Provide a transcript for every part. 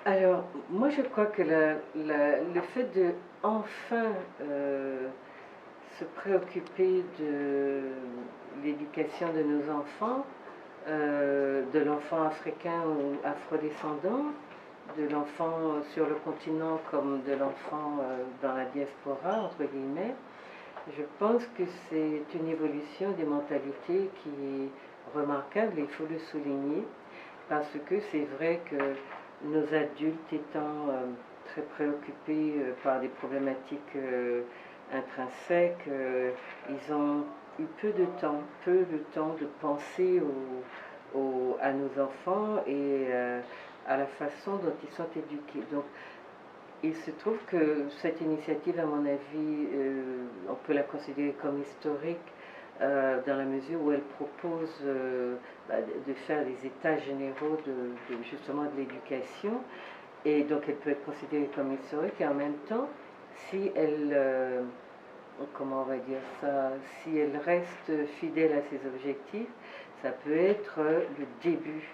Alors, moi je crois que le fait de enfin se préoccuper de l'éducation de nos enfants, de l'enfant africain ou afrodescendant, de l'enfant sur le continent comme de l'enfant dans la diaspora, entre guillemets, je pense que c'est une évolution des mentalités qui est remarquable et il faut le souligner parce que c'est vrai que nos adultes étant très préoccupés par des problématiques intrinsèques, ils ont eu peu de temps de penser à nos enfants et à la façon dont ils sont éduqués. Donc, il se trouve que cette initiative, à mon avis, on peut la considérer comme historique dans la mesure où elle propose de faire des états généraux justement de l'éducation. Et donc elle peut être considérée comme historique et en même temps, si elle, comment on va dire ça, si elle reste fidèle à ses objectifs, ça peut être le début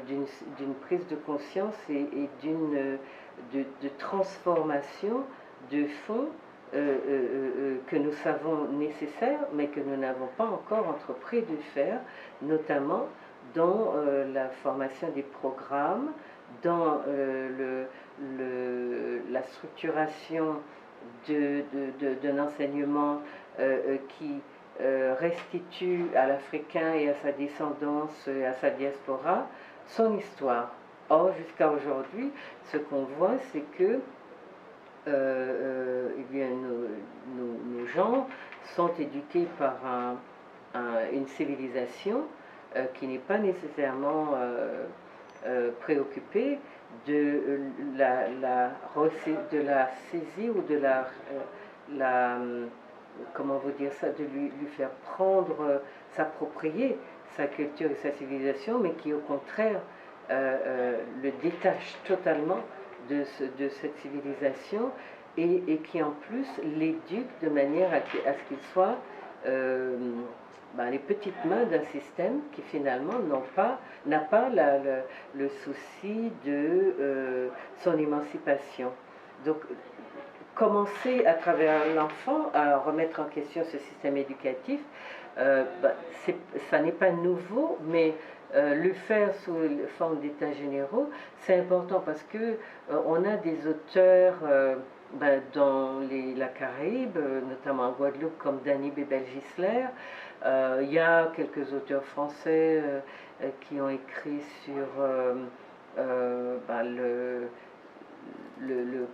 d'une prise de conscience et de transformation de fond que nous savons nécessaire, mais que nous n'avons pas encore entrepris de faire, notamment dans la formation des programmes, dans la structuration d'un enseignement qui restitue à l'Africain et à sa descendance, et à sa diaspora, son histoire. Or, jusqu'à aujourd'hui, ce qu'on voit, c'est que eh bien, nos gens sont éduqués par une civilisation qui n'est pas nécessairement préoccupée de la saisie ou de la comment vous dire ça, de lui faire prendre, s'approprier sa culture et sa civilisation, mais qui au contraire le détache totalement de cette civilisation et qui en plus l'éduque de manière à ce qu'il soit les petites mains d'un système qui finalement n'a pas le souci de son émancipation. Donc commencer à travers l'enfant à remettre en question ce système éducatif, ça n'est pas nouveau, mais le faire sous forme d'états généraux, c'est important parce que on a des auteurs dans la Caraïbe, notamment en Guadeloupe, comme Danny Bebel-Gisler. Il y a quelques auteurs français qui ont écrit sur le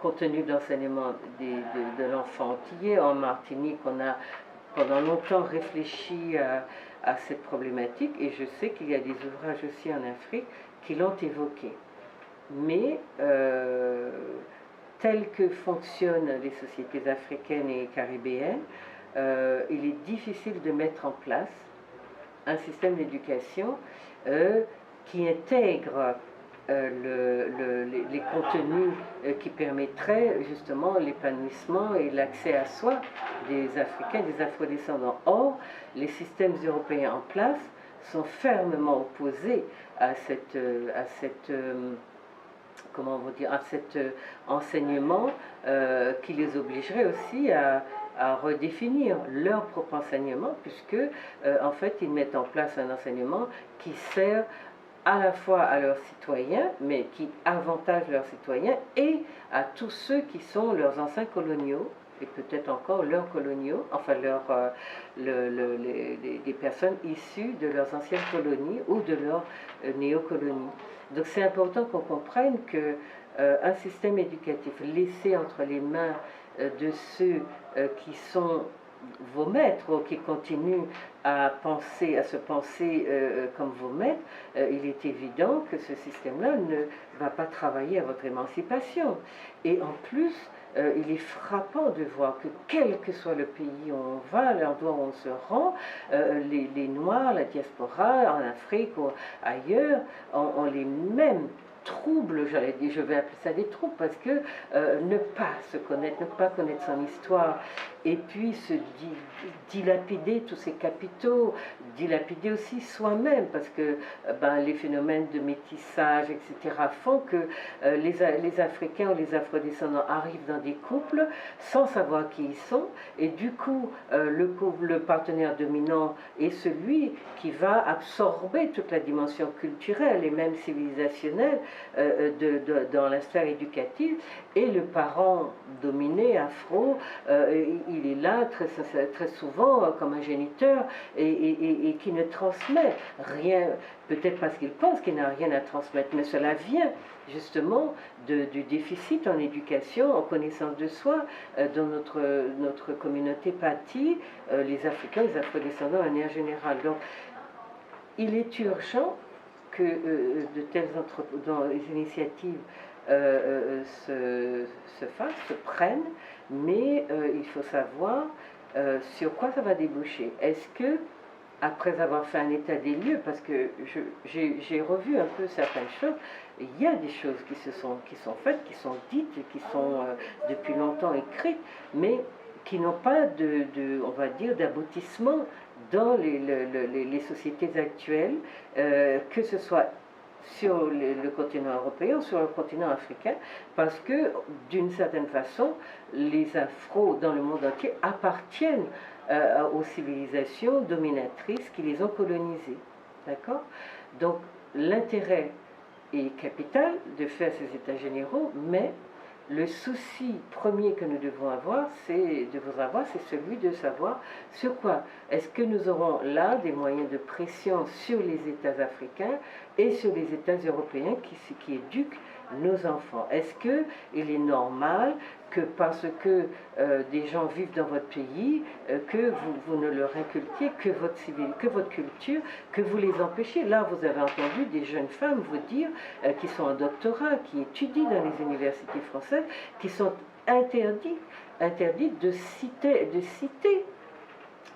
contenu d'enseignement de l'enfant antillais. En Martinique, on a pendant longtemps réfléchi à cette problématique et je sais qu'il y a des ouvrages aussi en Afrique qui l'ont évoqué. Mais telles que fonctionnent les sociétés africaines et caribéennes, il est difficile de mettre en place un système d'éducation qui intègre les contenus qui permettraient justement l'épanouissement et l'accès à soi des Africains, des Afrodescendants. Or, les systèmes européens en place sont fermement opposés à comment vous dire, à cet enseignement qui les obligerait aussi à redéfinir leur propre enseignement, puisque en fait ils mettent en place un enseignement qui sert à la fois à leurs citoyens, mais qui avantage leurs citoyens et à tous ceux qui sont leurs anciens coloniaux, et peut-être encore leurs coloniaux, enfin des personnes issues de leurs anciennes colonies ou de leurs néocolonies. Donc c'est important qu'on comprenne que un système éducatif laissé entre les mains de ceux qui sont vos maîtres ou qui continuent à se penser comme vos maîtres, il est évident que ce système-là ne va pas travailler à votre émancipation. Et en plus, il est frappant de voir que quel que soit le pays où on va, l'endroit où on se rend, les Noirs, la diaspora, en Afrique ou ailleurs, ont les mêmes troubles, j'allais dire, je vais appeler ça des troubles, parce que ne pas se connaître, ne pas connaître son histoire, et puis se dilapider tous ses capitaux, dilapider aussi soi-même, parce que les phénomènes de métissage, etc., font que les Africains ou les Afrodescendants arrivent dans des couples sans savoir qui ils sont, et du coup, le partenaire dominant est celui qui va absorber toute la dimension culturelle et même civilisationnelle dans la sphère éducative, et le parent dominé, afro, il est là très souvent comme un géniteur et qui ne transmet rien, peut-être parce qu'il pense qu'il n'a rien à transmettre, mais cela vient justement du déficit en éducation, en connaissance de soi, dont notre communauté pâtit, les Africains, les Afro-descendants de manière générale. Donc, il est urgent que de telles initiatives se fassent, se prennent, mais il faut savoir sur quoi ça va déboucher. Est-ce que, après avoir fait un état des lieux, parce que j'ai revu un peu certaines choses, il y a des choses qui sont faites, qui sont dites, qui sont depuis longtemps écrites, mais qui n'ont pas on va dire, d'aboutissement dans les sociétés actuelles, que ce soit sur le continent européen ou sur le continent africain, parce que d'une certaine façon, les Afros dans le monde entier appartiennent aux civilisations dominatrices qui les ont colonisées. D'accord? Donc l'intérêt est capital de faire ces états généraux, mais le souci premier que nous devons avoir, c'est celui de savoir sur quoi. Est-ce que nous aurons là des moyens de pression sur les États africains et sur les États européens qui éduquent nos enfants? Est-ce qu'il est normal que parce que des gens vivent dans votre pays, que vous ne leur inculquiez que votre culture, que vous les empêchez? Là, vous avez entendu des jeunes femmes vous dire, qui sont en doctorat, qui étudient dans les universités françaises, qui sont interdites de citer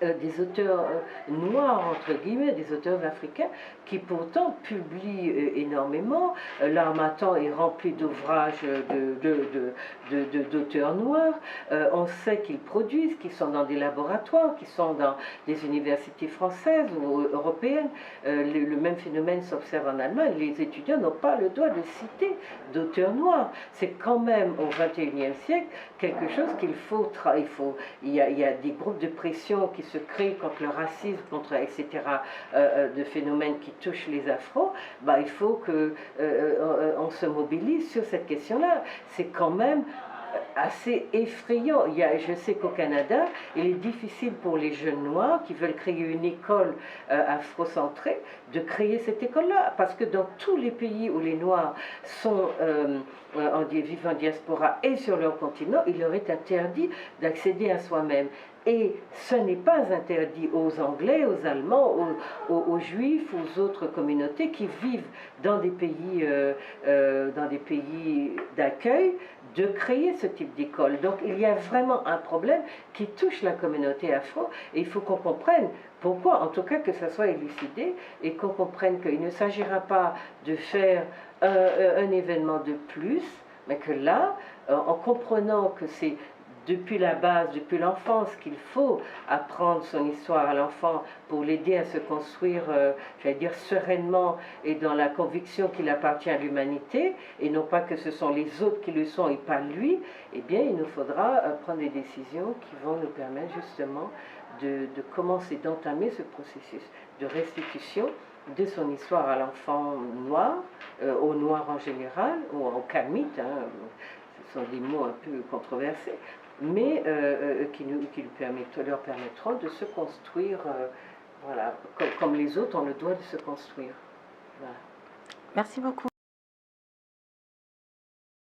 des auteurs noirs, entre guillemets, des auteurs africains, qui pourtant publient énormément. L'Harmattan est rempli d'ouvrages d'auteurs noirs. On sait qu'ils produisent, qu'ils sont dans des laboratoires, qu'ils sont dans des universités françaises ou européennes. Le même phénomène s'observe en Allemagne. Les étudiants n'ont pas le droit de citer d'auteurs noirs. C'est quand même au XXIe siècle quelque chose qu'il faut... Il y a des groupes de pression qui se créent contre le racisme, contre etc., de phénomènes qui touchent les Afros. Il faut qu'on se mobilise sur cette question-là. C'est quand même assez effrayant. Je sais qu'au Canada, il est difficile pour les jeunes noirs qui veulent créer une école afrocentrée de créer cette école-là, parce que dans tous les pays où les noirs vivent en diaspora et sur leur continent, il leur est interdit d'accéder à soi-même. Et ce n'est pas interdit aux Anglais, aux Allemands, aux Juifs, aux autres communautés qui vivent dans des pays d'accueil, de créer ce type d'école. Donc il y a vraiment un problème qui touche la communauté afro, et il faut qu'on comprenne pourquoi, en tout cas que ça soit élucidé, et qu'on comprenne qu'il ne s'agira pas de faire un événement de plus, mais que là, en comprenant que c'est depuis la base, depuis l'enfance, qu'il faut apprendre son histoire à l'enfant pour l'aider à se construire, j'allais dire, sereinement et dans la conviction qu'il appartient à l'humanité, et non pas que ce sont les autres qui le sont et pas lui, eh bien, il nous faudra prendre des décisions qui vont nous permettre justement de commencer, d'entamer ce processus de restitution de son histoire à l'enfant noir, aux noirs en général, ou aux kamites, ce sont des mots un peu controversés, mais qui leur permettront de se construire, voilà, comme les autres ont le droit de se construire. Voilà. Merci beaucoup.